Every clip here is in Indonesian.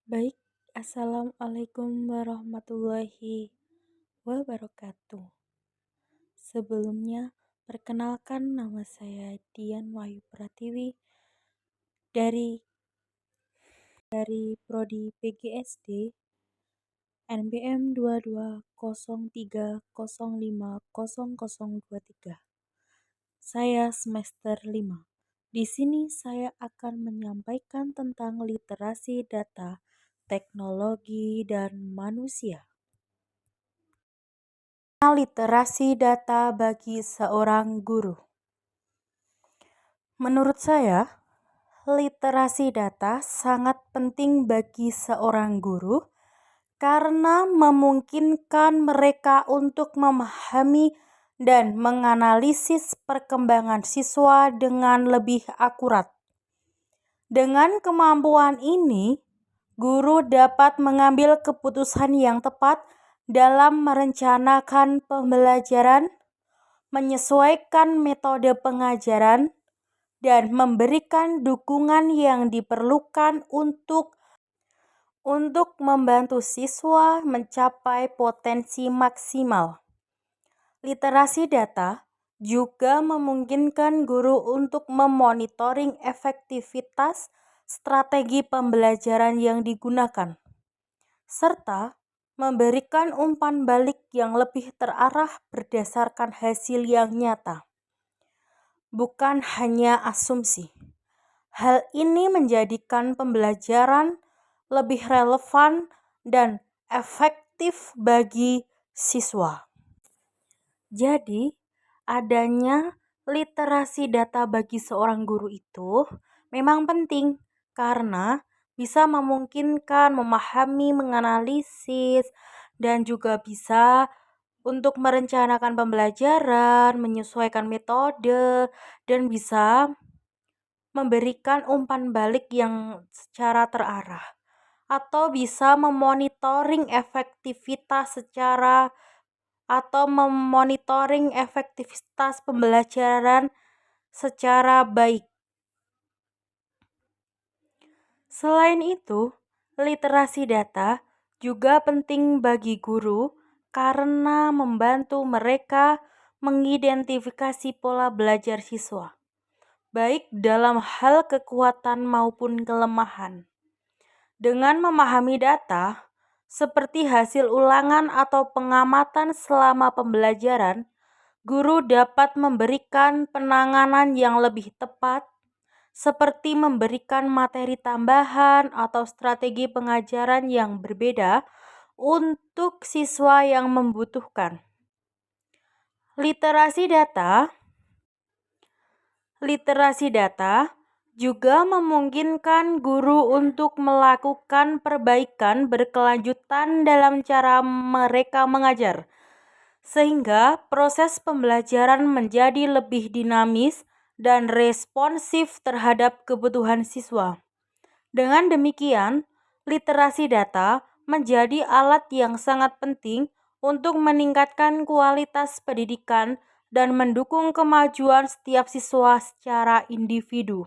Baik, Assalamualaikum warahmatullahi wabarakatuh. Sebelumnya, perkenalkan nama saya Dian Wahyu Pratiwi dari Prodi PGSD NBM 2203050023. Saya semester 5. Di sini saya akan menyampaikan tentang literasi data, teknologi, dan manusia. Literasi data bagi seorang guru. Menurut saya, literasi data sangat penting bagi seorang guru karena memungkinkan mereka untuk memahami dan menganalisis perkembangan siswa dengan lebih akurat. Dengan kemampuan ini, guru dapat mengambil keputusan yang tepat dalam merencanakan pembelajaran, menyesuaikan metode pengajaran, dan memberikan dukungan yang diperlukan untuk membantu siswa mencapai potensi maksimal. Literasi data juga memungkinkan guru untuk memonitoring efektivitas strategi pembelajaran yang digunakan, serta memberikan umpan balik yang lebih terarah berdasarkan hasil yang nyata, bukan hanya asumsi. Hal ini menjadikan pembelajaran lebih relevan dan efektif bagi siswa. Jadi, adanya literasi data bagi seorang guru itu memang penting karena bisa memungkinkan memahami, menganalisis, dan juga bisa untuk merencanakan pembelajaran, menyesuaikan metode, dan bisa memberikan umpan balik yang secara terarah, atau bisa memonitoring efektivitas pembelajaran secara baik. Selain itu, literasi data juga penting bagi guru karena membantu mereka mengidentifikasi pola belajar siswa, baik dalam hal kekuatan maupun kelemahan. Dengan memahami data, seperti hasil ulangan atau pengamatan selama pembelajaran, guru dapat memberikan penanganan yang lebih tepat, seperti memberikan materi tambahan atau strategi pengajaran yang berbeda untuk siswa yang membutuhkan. Literasi data juga memungkinkan guru untuk melakukan perbaikan berkelanjutan dalam cara mereka mengajar, sehingga proses pembelajaran menjadi lebih dinamis dan responsif terhadap kebutuhan siswa. Dengan demikian, literasi data menjadi alat yang sangat penting untuk meningkatkan kualitas pendidikan dan mendukung kemajuan setiap siswa secara individu.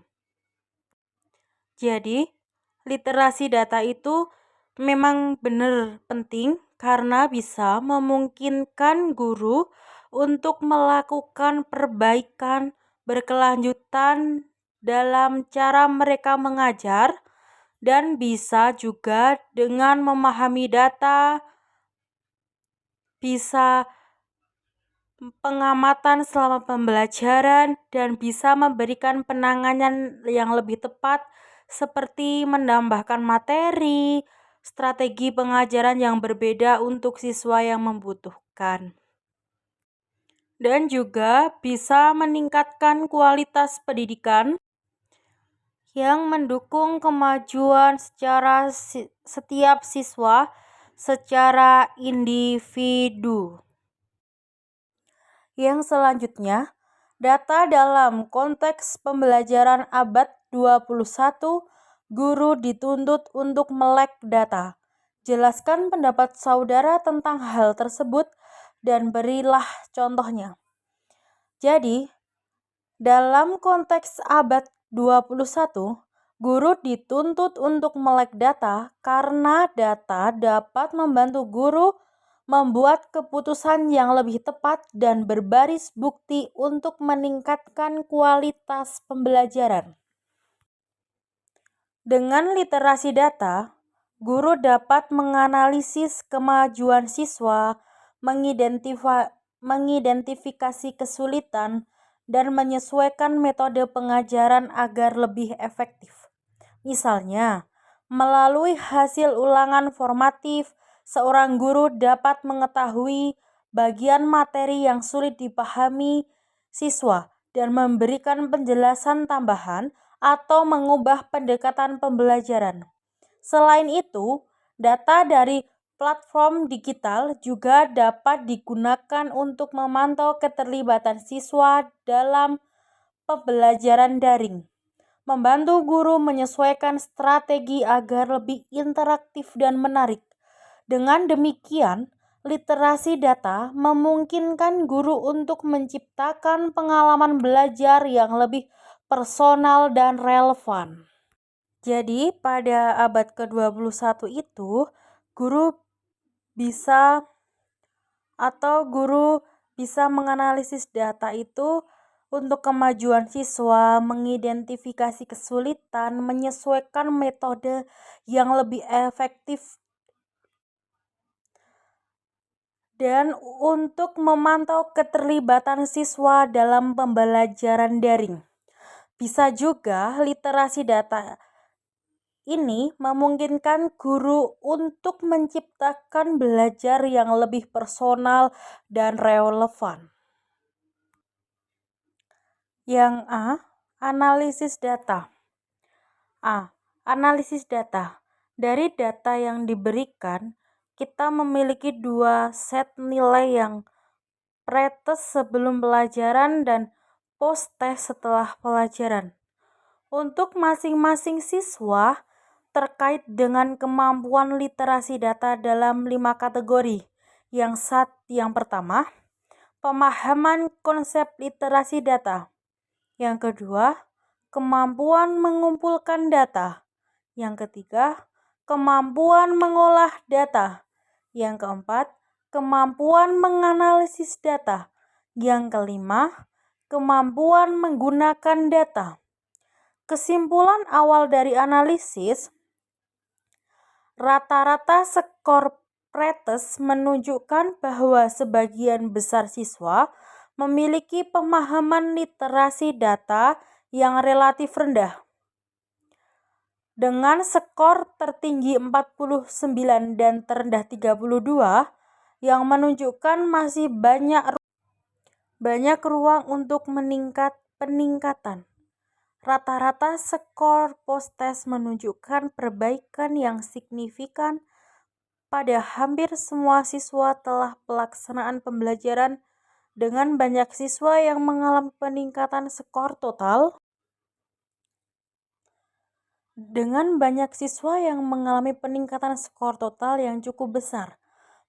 Jadi, literasi data itu memang benar penting karena bisa memungkinkan guru untuk melakukan perbaikan berkelanjutan dalam cara mereka mengajar, dan bisa juga dengan memahami data, bisa pengamatan selama pembelajaran, dan bisa memberikan penanganan yang lebih tepat seperti menambahkan materi, strategi pengajaran yang berbeda untuk siswa yang membutuhkan. Dan juga bisa meningkatkan kualitas pendidikan yang mendukung kemajuan secara setiap siswa secara individu. Yang selanjutnya, data dalam konteks pembelajaran abad 21, guru dituntut untuk melek data. Jelaskan pendapat saudara tentang hal tersebut dan berilah contohnya. Jadi, dalam konteks abad 21, Guru dituntut untuk melek data karena data dapat membantu guru membuat keputusan yang lebih tepat dan berbaris bukti untuk meningkatkan kualitas pembelajaran. Dengan literasi data, guru dapat menganalisis kemajuan siswa, mengidentifikasi kesulitan, dan menyesuaikan metode pengajaran agar lebih efektif. Misalnya, melalui hasil ulangan formatif, seorang guru dapat mengetahui bagian materi yang sulit dipahami siswa dan memberikan penjelasan tambahan atau mengubah pendekatan pembelajaran. Selain itu, data dari platform digital juga dapat digunakan untuk memantau keterlibatan siswa dalam pembelajaran daring, membantu guru menyesuaikan strategi agar lebih interaktif dan menarik. Dengan demikian, literasi data memungkinkan guru untuk menciptakan pengalaman belajar yang lebih personal dan relevan. Jadi, pada abad ke-21 itu, guru bisa guru bisa menganalisis data itu untuk kemajuan siswa, mengidentifikasi kesulitan, menyesuaikan metode yang lebih efektif, dan untuk memantau keterlibatan siswa dalam pembelajaran daring. Bisa juga literasi data ini memungkinkan guru untuk menciptakan belajar yang lebih personal dan relevan. Yang A, analisis data. A. Analisis data. Dari data yang diberikan, kita memiliki dua set nilai yang pretest sebelum pelajaran dan post-test setelah pelajaran. Untuk masing-masing siswa terkait dengan kemampuan literasi data dalam 5 kategori. Yang pertama, pemahaman konsep literasi data. Yang kedua, kemampuan mengumpulkan data. Yang ketiga, kemampuan mengolah data. Yang keempat, kemampuan menganalisis data. Yang kelima, kemampuan menggunakan data. Kesimpulan awal dari analisis, rata-rata skor pretest menunjukkan bahwa sebagian besar siswa memiliki pemahaman literasi data yang relatif rendah. Dengan skor tertinggi 49 dan terendah 32, yang menunjukkan masih banyak ruang untuk peningkatan. Rata-rata skor post-test menunjukkan perbaikan yang signifikan pada hampir semua siswa telah pelaksanaan pembelajaran, dengan banyak siswa yang mengalami peningkatan skor total. Yang cukup besar.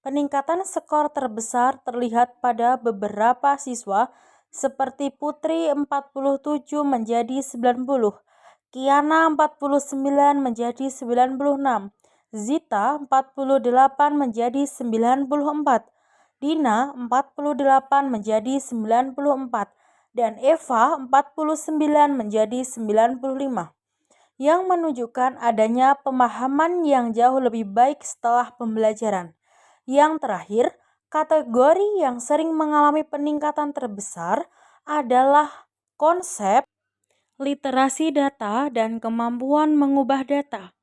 Peningkatan skor terbesar terlihat pada beberapa siswa seperti Putri 47 menjadi 90, Kiana 49 menjadi 96, Zita 48 menjadi 94, Dina 48 menjadi 94, dan Eva 49 menjadi 95, yang menunjukkan adanya pemahaman yang jauh lebih baik setelah pembelajaran. Yang terakhir, kategori yang sering mengalami peningkatan terbesar adalah konsep, literasi data, dan kemampuan mengubah data.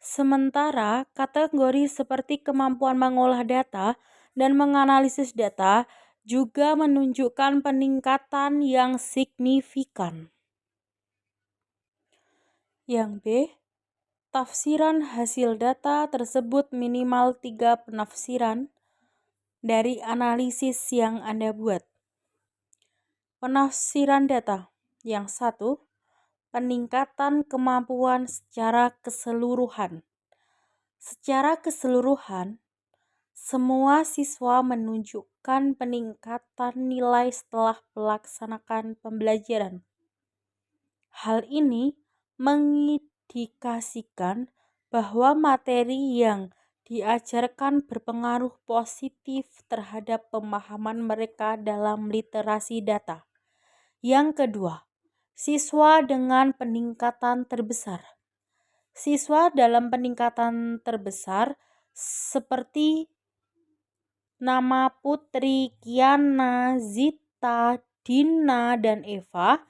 Sementara kategori seperti kemampuan mengolah data dan menganalisis data juga menunjukkan peningkatan yang signifikan. Yang B, tafsiran hasil data tersebut minimal 3 penafsiran dari analisis yang Anda buat. Penafsiran data. Yang 1, peningkatan kemampuan secara keseluruhan. Secara keseluruhan, semua siswa menunjukkan peningkatan nilai setelah melaksanakan pembelajaran. Hal ini mengindikasikan bahwa materi yang diajarkan berpengaruh positif terhadap pemahaman mereka dalam literasi data. Yang kedua, siswa dengan peningkatan terbesar. Siswa dalam peningkatan terbesar seperti nama Putri, Kiana, Zita, Dina, dan Eva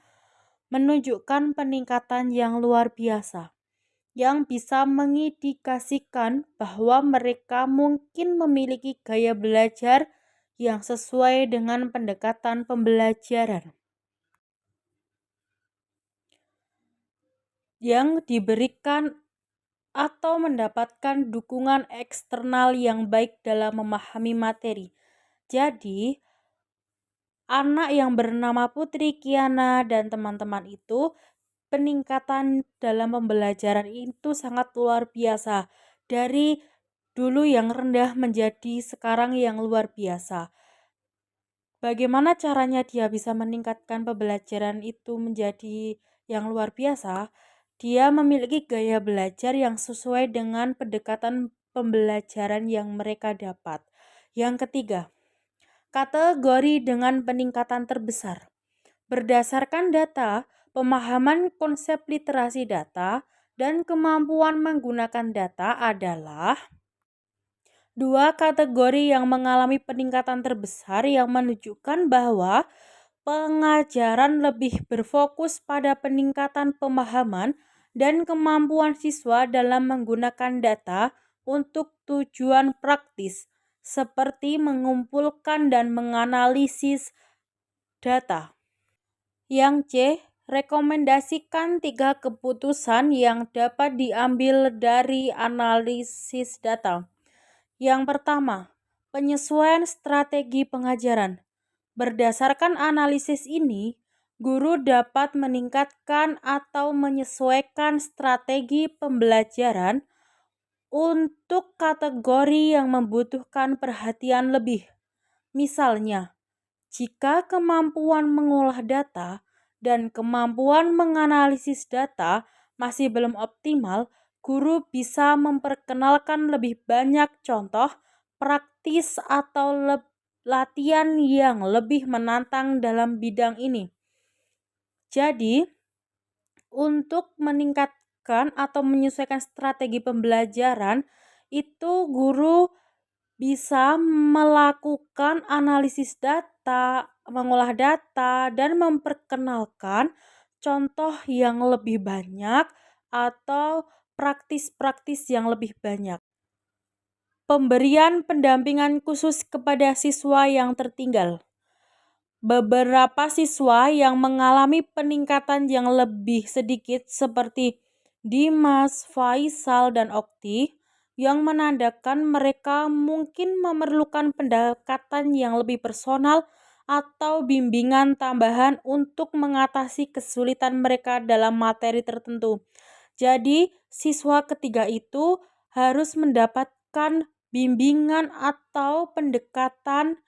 menunjukkan peningkatan yang luar biasa, yang bisa mengindikasikan bahwa mereka mungkin memiliki gaya belajar yang sesuai dengan pendekatan pembelajaran yang diberikan atau mendapatkan dukungan eksternal yang baik dalam memahami materi. Jadi, anak yang bernama Putri, Kiana, dan teman-teman itu peningkatan dalam pembelajaran itu sangat luar biasa. Dari dulu yang rendah menjadi sekarang yang luar biasa. Bagaimana caranya dia bisa meningkatkan pembelajaran itu menjadi yang luar biasa? Dia memiliki gaya belajar yang sesuai dengan pendekatan pembelajaran yang mereka dapat. Yang ketiga, kategori dengan peningkatan terbesar. Berdasarkan data, pemahaman konsep literasi data dan kemampuan menggunakan data adalah dua kategori yang mengalami peningkatan terbesar yang menunjukkan bahwa pengajaran lebih berfokus pada peningkatan pemahaman dan kemampuan siswa dalam menggunakan data untuk tujuan praktis, seperti mengumpulkan dan menganalisis data. Yang C, rekomendasikan 3 keputusan yang dapat diambil dari analisis data. Yang pertama, penyesuaian strategi pengajaran. Berdasarkan analisis ini, guru dapat meningkatkan atau menyesuaikan strategi pembelajaran untuk kategori yang membutuhkan perhatian lebih. Misalnya, jika kemampuan mengolah data dan kemampuan menganalisis data masih belum optimal, guru bisa memperkenalkan lebih banyak contoh praktis atau latihan yang lebih menantang dalam bidang ini. Jadi, untuk meningkatkan atau menyesuaikan strategi pembelajaran, itu guru bisa melakukan analisis data, mengolah data, dan memperkenalkan contoh yang lebih banyak atau praktis-praktis yang lebih banyak. Pemberian pendampingan khusus kepada siswa yang tertinggal. Beberapa siswa yang mengalami peningkatan yang lebih sedikit seperti Dimas, Faisal, dan Okti yang menandakan mereka mungkin memerlukan pendekatan yang lebih personal atau bimbingan tambahan untuk mengatasi kesulitan mereka dalam materi tertentu. Jadi, siswa ketiga itu harus mendapatkan bimbingan atau pendekatan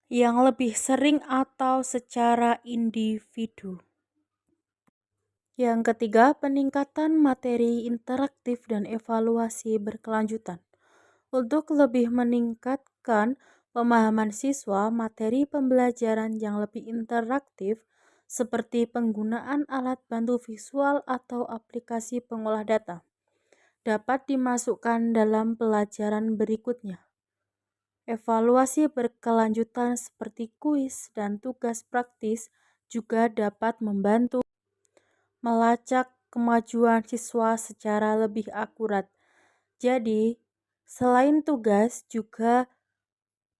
yang lebih sering atau secara individu. Yang ketiga, peningkatan materi interaktif dan evaluasi berkelanjutan. Untuk lebih meningkatkan pemahaman siswa, materi pembelajaran yang lebih interaktif seperti penggunaan alat bantu visual atau aplikasi pengolah data dapat dimasukkan dalam pelajaran berikutnya. Evaluasi berkelanjutan seperti kuis dan tugas praktis juga dapat membantu melacak kemajuan siswa secara lebih akurat. Jadi, selain tugas juga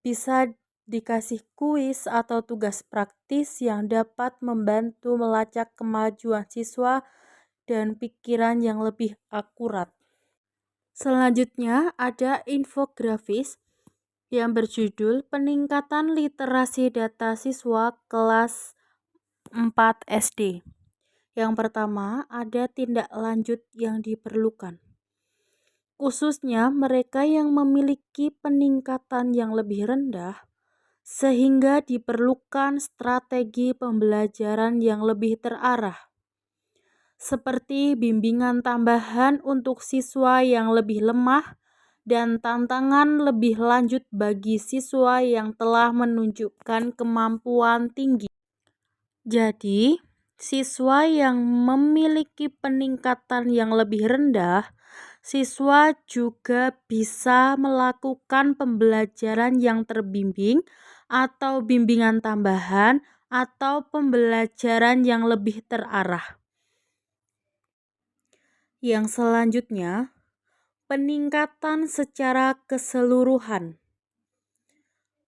bisa dikasih kuis atau tugas praktis yang dapat membantu melacak kemajuan siswa dan pikiran yang lebih akurat. Selanjutnya ada infografis yang berjudul Peningkatan Literasi Data Siswa Kelas 4 SD. Yang pertama, ada tindak lanjut yang diperlukan. Khususnya mereka yang memiliki peningkatan yang lebih rendah, sehingga diperlukan strategi pembelajaran yang lebih terarah. seperti bimbingan tambahan untuk siswa yang lebih lemah dan tantangan lebih lanjut bagi siswa yang telah menunjukkan kemampuan tinggi. Jadi, siswa yang memiliki peningkatan yang lebih rendah, siswa juga bisa melakukan pembelajaran yang terbimbing atau bimbingan tambahan atau pembelajaran yang lebih terarah. Yang selanjutnya, peningkatan secara keseluruhan.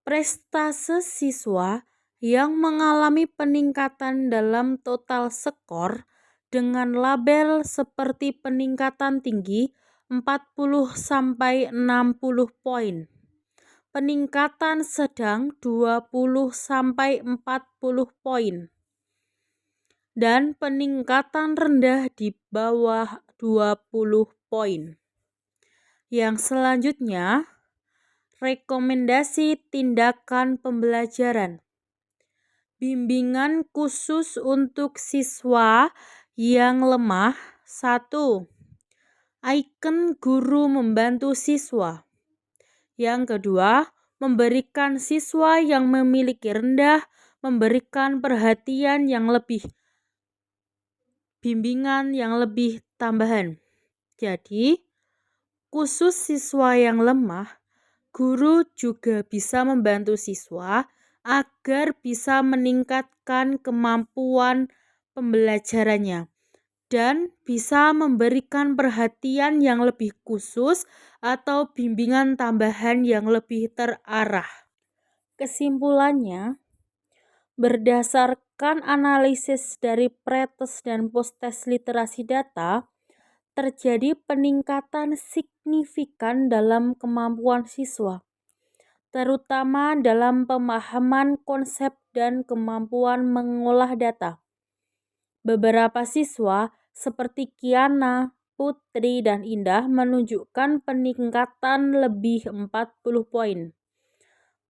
Prestase siswa yang mengalami peningkatan dalam total skor dengan label seperti peningkatan tinggi 40-60 poin, peningkatan sedang 20-40 poin, dan peningkatan rendah di bawah 20 poin. Yang selanjutnya, rekomendasi tindakan pembelajaran. Bimbingan khusus untuk siswa yang lemah. 1. Icon guru membantu siswa. Yang kedua, memberikan siswa yang memiliki rendah, memberikan perhatian yang lebih, bimbingan yang lebih tambahan. Jadi, khusus siswa yang lemah, guru juga bisa membantu siswa agar bisa meningkatkan kemampuan pembelajarannya dan bisa memberikan perhatian yang lebih khusus atau bimbingan tambahan yang lebih terarah. Kesimpulannya, berdasarkan analisis dari pretest dan posttest literasi data, terjadi peningkatan signifikan dalam kemampuan siswa, terutama dalam pemahaman konsep dan kemampuan mengolah data. Beberapa siswa seperti Kiana, Putri, dan Indah menunjukkan peningkatan lebih 40 poin.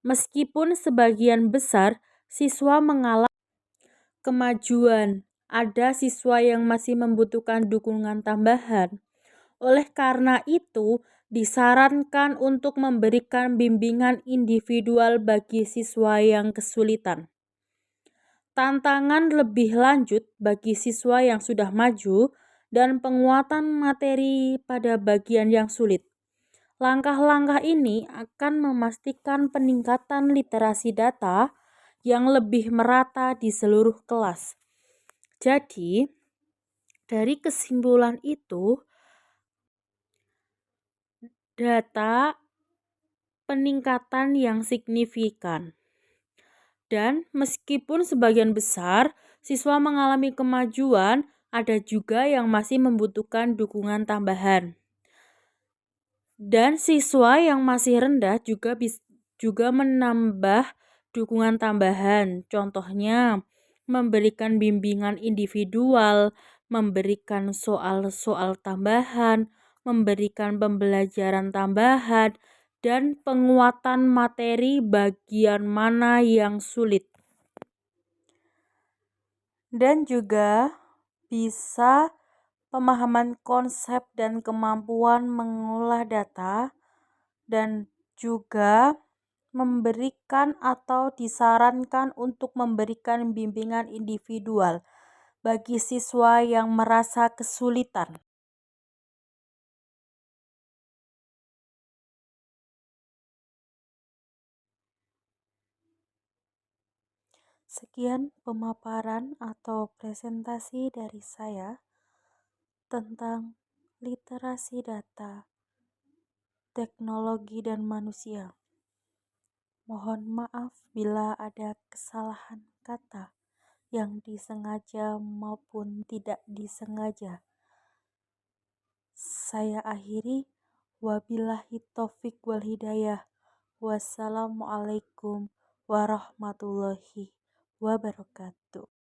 Meskipun sebagian besar siswa mengalami kemajuan, ada siswa yang masih membutuhkan dukungan tambahan. Oleh karena itu, disarankan untuk memberikan bimbingan individual bagi siswa yang kesulitan. Tantangan lebih lanjut bagi siswa yang sudah maju dan penguatan materi pada bagian yang sulit. Langkah-langkah ini akan memastikan peningkatan literasi data yang lebih merata di seluruh kelas. Jadi, dari kesimpulan itu, data peningkatan yang signifikan. Dan meskipun sebagian besar siswa mengalami kemajuan, ada juga yang masih membutuhkan dukungan tambahan. Dan siswa yang masih rendah juga menambah dukungan tambahan. Contohnya, memberikan bimbingan individual, memberikan soal-soal tambahan, memberikan pembelajaran tambahan, dan penguatan materi bagian mana yang sulit. Dan juga bisa pemahaman konsep dan kemampuan mengolah data, dan juga memberikan atau disarankan untuk memberikan bimbingan individual bagi siswa yang merasa kesulitan. Sekian pemaparan atau presentasi dari saya tentang literasi data, teknologi, dan manusia. Mohon maaf bila ada kesalahan kata yang disengaja maupun tidak disengaja. Saya akhiri, wabillahi taufik wal hidayah. Wassalamualaikum warahmatullahi wabarakatuh.